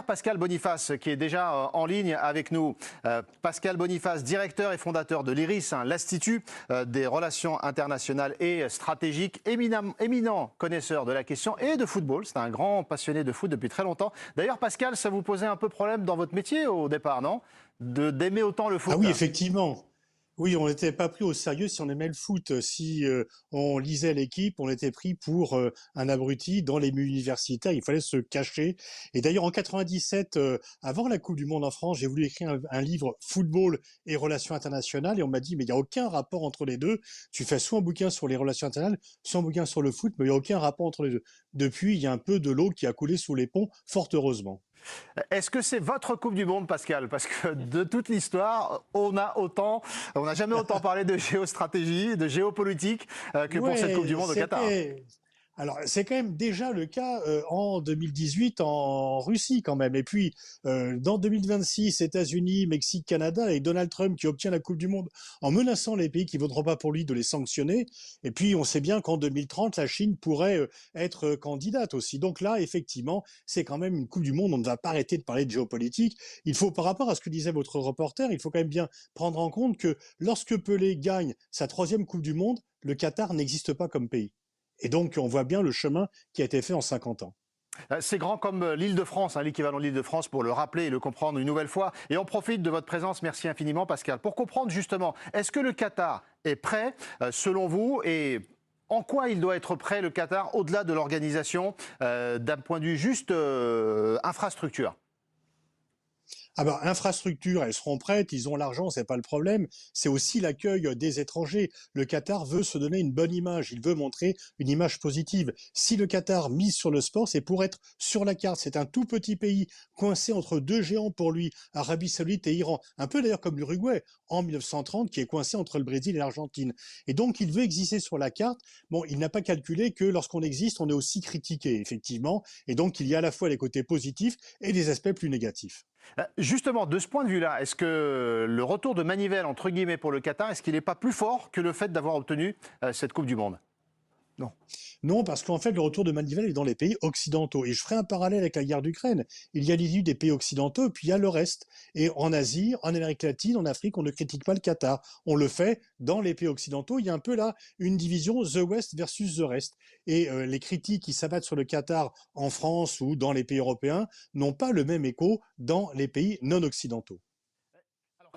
Pascal Boniface, qui est déjà en ligne avec nous. Pascal Boniface, directeur et fondateur de l'IRIS, l'Institut des relations internationales et stratégiques, éminent connaisseur de la question et de football. C'est un grand passionné de foot depuis très longtemps. D'ailleurs, Pascal, ça vous posait un peu problème dans votre métier au départ, non? D'aimer autant le foot. Ah oui, effectivement. Oui, on n'était pas pris au sérieux si on aimait le foot. Si on lisait l'équipe, on était pris pour un abruti dans les milieux universitaires. Il fallait se cacher. Et d'ailleurs, en 97, avant la Coupe du Monde en France, j'ai voulu écrire un livre football et relations internationales. Et on m'a dit, mais il n'y a aucun rapport entre les deux. Tu fais soit un bouquin sur les relations internationales, soit un bouquin sur le foot, mais il n'y a aucun rapport entre les deux. Depuis, il y a un peu de l'eau qui a coulé sous les ponts, fort heureusement. Est-ce que c'est votre Coupe du Monde, Pascal? Parce que de toute l'histoire, on n'a jamais autant parlé de géostratégie, de géopolitique que pour cette Coupe du Monde au Qatar. Alors, c'est quand même déjà le cas en 2018 en Russie quand même. Et puis, dans 2026, États-Unis, Mexique, Canada, et Donald Trump qui obtient la Coupe du Monde en menaçant les pays qui ne voteront pas pour lui de les sanctionner. Et puis, on sait bien qu'en 2030, la Chine pourrait être candidate aussi. Donc là, effectivement, c'est quand même une Coupe du Monde. On ne va pas arrêter de parler de géopolitique. Il faut, par rapport à ce que disait votre reporter, il faut quand même bien prendre en compte que lorsque Pelé gagne sa 3e Coupe du Monde, le Qatar n'existe pas comme pays. Et donc, on voit bien le chemin qui a été fait en 50 ans. C'est grand comme l'Île-de-France, l'équivalent de l'Île-de-France, pour le rappeler et le comprendre une nouvelle fois. Et on profite de votre présence. Merci infiniment, Pascal. Pour comprendre justement, est-ce que le Qatar est prêt, selon vous, et en quoi il doit être prêt, le Qatar, au-delà de l'organisation, d'un point de vue juste infrastructure? Ah ben, infrastructures, elles seront prêtes, ils ont l'argent, c'est pas le problème. C'est aussi l'accueil des étrangers. Le Qatar veut se donner une bonne image, il veut montrer une image positive. Si le Qatar mise sur le sport, c'est pour être sur la carte. C'est un tout petit pays coincé entre deux géants pour lui, Arabie Saoudite et Iran. Un peu d'ailleurs comme l'Uruguay en 1930, qui est coincé entre le Brésil et l'Argentine. Et donc, il veut exister sur la carte. Bon, il n'a pas calculé que lorsqu'on existe, on est aussi critiqué, effectivement. Et donc, il y a à la fois les côtés positifs et les aspects plus négatifs. Justement, de ce point de vue-là, est-ce que le retour de manivelle, entre guillemets, pour le Qatar, est-ce qu'il n'est pas plus fort que le fait d'avoir obtenu cette Coupe du Monde? Non. Non, parce qu'en fait, le retour de manivelle est dans les pays occidentaux. Et je ferai un parallèle avec la guerre d'Ukraine. Il y a l'issue des pays occidentaux, et puis il y a le reste. Et en Asie, en Amérique latine, en Afrique, on ne critique pas le Qatar. On le fait dans les pays occidentaux. Il y a un peu là une division The West versus the rest. Et les critiques qui s'abattent sur le Qatar en France ou dans les pays européens n'ont pas le même écho dans les pays non occidentaux.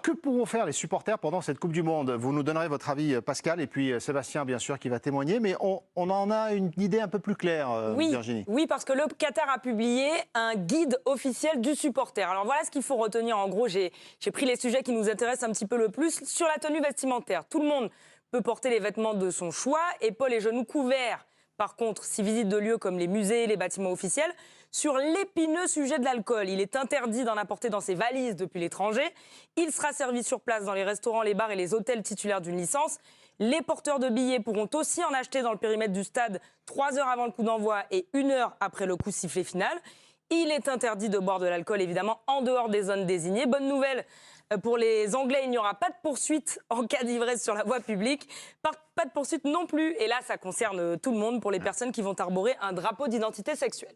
Que pourront faire les supporters pendant cette Coupe du Monde? Vous nous donnerez votre avis, Pascal, et puis Sébastien, bien sûr, qui va témoigner. Mais on en a une idée un peu plus claire, Virginie. Oui, parce que le Qatar a publié un guide officiel du supporter. Alors voilà ce qu'il faut retenir. En gros, j'ai pris les sujets qui nous intéressent un petit peu le plus. Sur la tenue vestimentaire, tout le monde peut porter les vêtements de son choix, épaules et genoux couverts. Par contre, si visite de lieux comme les musées, les bâtiments officiels, sur l'épineux sujet de l'alcool, il est interdit d'en apporter dans ses valises depuis l'étranger. Il sera servi sur place dans les restaurants, les bars et les hôtels titulaires d'une licence. Les porteurs de billets pourront aussi en acheter dans le périmètre du stade 3 heures avant le coup d'envoi et 1 heure après le coup sifflé final. Il est interdit de boire de l'alcool, évidemment, en dehors des zones désignées. Bonne nouvelle pour les Anglais, il n'y aura pas de poursuite en cas d'ivresse sur la voie publique. Pas de poursuite non plus. Et là, ça concerne tout le monde pour les personnes qui vont arborer un drapeau d'identité sexuelle.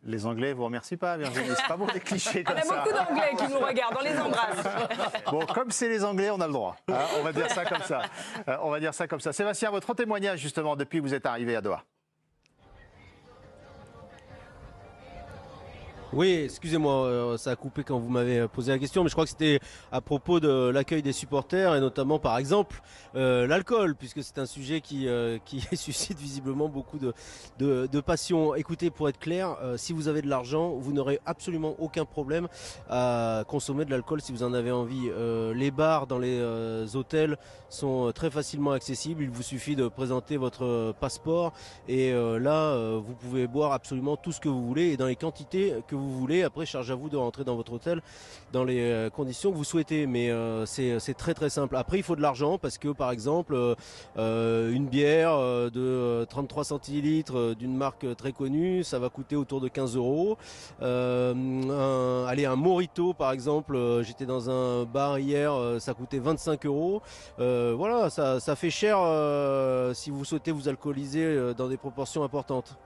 Les Anglais vous remercient pas, Virginie. C'est pas bon des clichés comme ça. Il y a beaucoup d'Anglais qui nous regardent, on les embrasse. Bon, comme c'est les Anglais, on a le droit. Hein, on va dire ça comme ça. On va dire ça comme ça. Sébastien, votre témoignage justement depuis que vous êtes arrivé à Doha. Oui, excusez-moi, ça a coupé quand vous m'avez posé la question, mais je crois que c'était à propos de l'accueil des supporters et notamment, par exemple, l'alcool, puisque c'est un sujet qui suscite visiblement beaucoup de passion. Écoutez, pour être clair, si vous avez de l'argent, vous n'aurez absolument aucun problème à consommer de l'alcool si vous en avez envie. Les bars dans les hôtels sont très facilement accessibles. Il vous suffit de présenter votre passeport et là, vous pouvez boire absolument tout ce que vous voulez et dans les quantités que vous voulez. Après, charge à vous de rentrer dans votre hôtel dans les conditions que vous souhaitez. Mais c'est très très simple. Après, il faut de l'argent parce que, par exemple, une bière de 33 centilitres d'une marque très connue, ça va coûter autour de 15 euros. Un Morito, par exemple, j'étais dans un bar hier, ça coûtait 25 euros. Voilà, ça fait cher si vous souhaitez vous alcooliser dans des proportions importantes.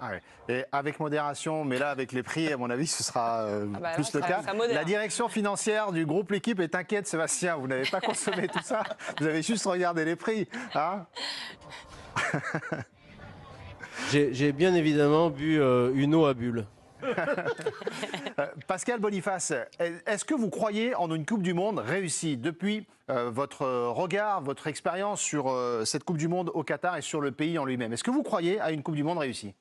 Ah ouais. Et avec modération, mais là, avec les prix, à mon avis, ce sera bah plus non, le cas. ça modère. La direction financière du groupe L'Équipe est inquiète, Sébastien. Vous n'avez pas consommé tout ça. Vous avez juste regardé les prix. Hein. J'ai bien évidemment bu une eau à bulles. Pascal Boniface, est-ce que vous croyez en une Coupe du Monde réussie depuis votre regard, votre expérience sur cette Coupe du Monde au Qatar et sur le pays en lui-même? Est-ce que vous croyez à une Coupe du Monde réussie?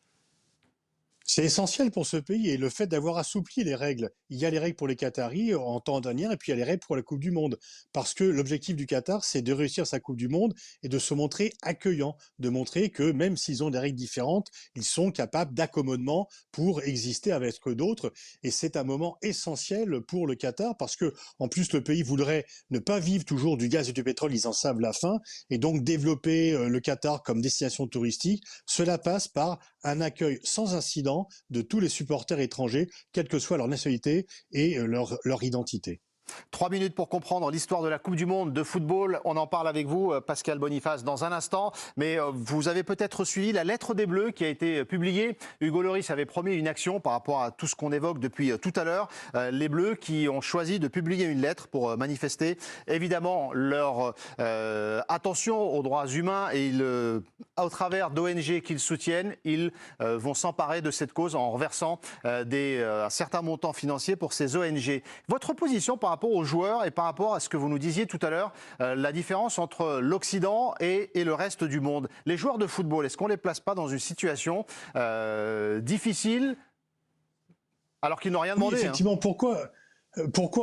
C'est essentiel pour ce pays et le fait d'avoir assoupli les règles. Il y a les règles pour les Qataris en temps dernier et puis il y a les règles pour la Coupe du Monde. Parce que l'objectif du Qatar, c'est de réussir sa Coupe du Monde et de se montrer accueillant, de montrer que même s'ils ont des règles différentes, ils sont capables d'accommodement pour exister avec d'autres. Et c'est un moment essentiel pour le Qatar parce que, en plus, le pays voudrait ne pas vivre toujours du gaz et du pétrole, ils en savent la fin, et donc développer le Qatar comme destination touristique. Cela passe par un accueil sans incident de tous les supporters étrangers, quelle que soit leur nationalité et leur identité. 3 minutes pour comprendre l'histoire de la Coupe du Monde de football. On en parle avec vous, Pascal Boniface, dans un instant. Mais vous avez peut-être suivi la lettre des Bleus qui a été publiée. Hugo Lloris avait promis une action par rapport à tout ce qu'on évoque depuis tout à l'heure. Les Bleus qui ont choisi de publier une lettre pour manifester évidemment leur attention aux droits humains et au travers d'ONG qu'ils soutiennent, ils vont s'emparer de cette cause en reversant un certain montant financier pour ces ONG. Votre position par rapport aux joueurs et par rapport à ce que vous nous disiez tout à l'heure, la différence entre l'Occident et le reste du monde. Les joueurs de football, est-ce qu'on ne les place pas dans une situation difficile alors qu'ils n'ont rien demandé? Oui, effectivement, pourquoi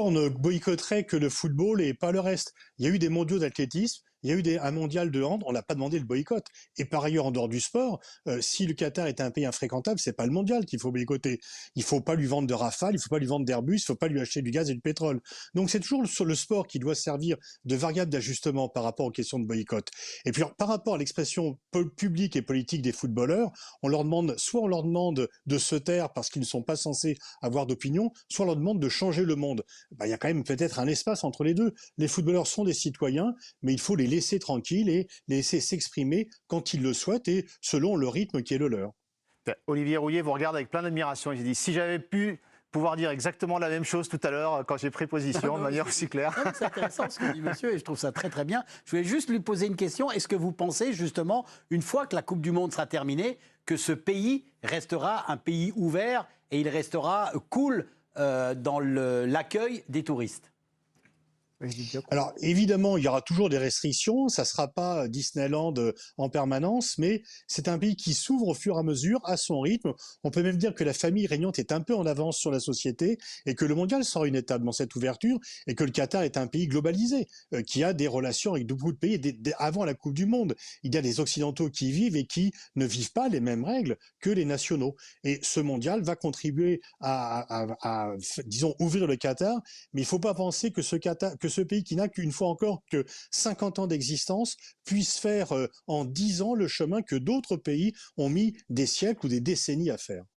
on ne boycotterait que le football et pas le reste? Il y a eu des mondiaux d'athlétisme. Il y a eu un mondial de hand, on n'a pas demandé le boycott. Et par ailleurs, en dehors du sport, si le Qatar est un pays infréquentable, c'est pas le mondial qu'il faut boycotter. Il faut pas lui vendre de Rafale, il faut pas lui vendre d'Airbus, il faut pas lui acheter du gaz et du pétrole. Donc c'est toujours sur le sport qui doit servir de variable d'ajustement par rapport aux questions de boycott. Et puis par rapport à l'expression publique et politique des footballeurs, on leur demande de se taire parce qu'ils ne sont pas censés avoir d'opinion, soit on leur demande de changer le monde. Il y a quand même peut-être un espace entre les deux. Les footballeurs sont des citoyens, mais il faut les laisser tranquilles et les laisser s'exprimer quand ils le souhaitent et selon le rythme qui est le leur. Olivier Rouillet vous regarde avec plein d'admiration. Il dit, si j'avais pu pouvoir dire exactement la même chose tout à l'heure quand j'ai pris position de manière aussi claire. C'est intéressant ce que dit monsieur et je trouve ça très très bien. Je voulais juste lui poser une question. Est-ce que vous pensez justement, une fois que la Coupe du Monde sera terminée, que ce pays restera un pays ouvert et il restera cool dans l'accueil des touristes? Alors évidemment, il y aura toujours des restrictions, ça sera pas Disneyland en permanence, mais c'est un pays qui s'ouvre au fur et à mesure, à son rythme. On peut même dire que la famille régnante est un peu en avance sur la société et que le mondial sera une étape dans cette ouverture et que le Qatar est un pays globalisé, qui a des relations avec beaucoup de pays. Avant la Coupe du Monde, il y a des Occidentaux qui y vivent et qui ne vivent pas les mêmes règles que les nationaux. Et ce mondial va contribuer à disons, ouvrir le Qatar, mais il ne faut pas penser que ce pays qui n'a qu'une fois encore que 50 ans d'existence puisse faire en 10 ans le chemin que d'autres pays ont mis des siècles ou des décennies à faire.